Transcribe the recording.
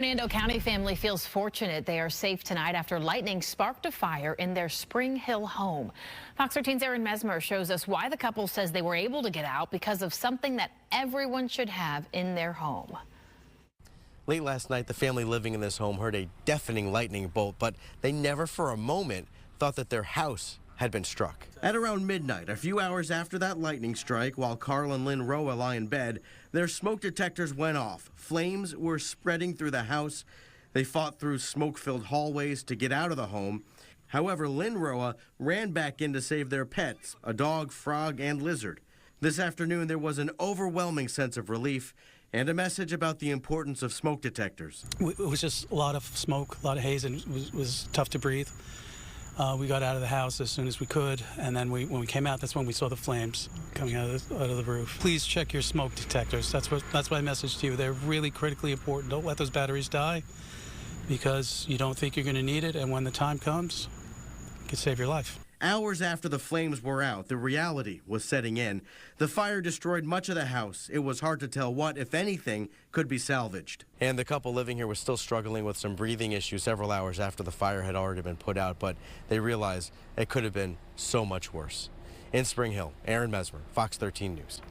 Hernando County family feels fortunate they are safe tonight after lightning sparked a fire in their Spring Hill home. Fox 13's Aaron Mesmer shows us why the couple says they were able to get out because of something that everyone should have in their home. Late last night, the family living in this home heard a deafening lightning bolt, but they never for a moment thought that their house had been struck. At around midnight, a few hours after that lightning strike, while Carl and Lynn Roa lie in bed, their smoke detectors went off. Flames were spreading through the house. They fought through smoke-filled hallways to get out of the home. However, Lynn Roa ran back in to save their pets, a dog, frog, and lizard. This afternoon, there was an overwhelming sense of relief and a message about the importance of smoke detectors. It was just a lot of smoke, a lot of haze, and it was tough to breathe. We got out of the house as soon as we could, and then when we came out, that's when we saw the flames coming out of the roof. Please check your smoke detectors. That's my message to you. They're really critically important. Don't let those batteries die because you don't think you're going to need it, and when the time comes, it could save your life. Hours after the flames were out, the reality was setting in. The fire destroyed much of the house. It was hard to tell what, if anything, could be salvaged. And the couple living here was still struggling with some breathing issues several hours after the fire had already been put out, but they realized it could have been so much worse. In Spring Hill, Aaron Mesmer, Fox 13 News.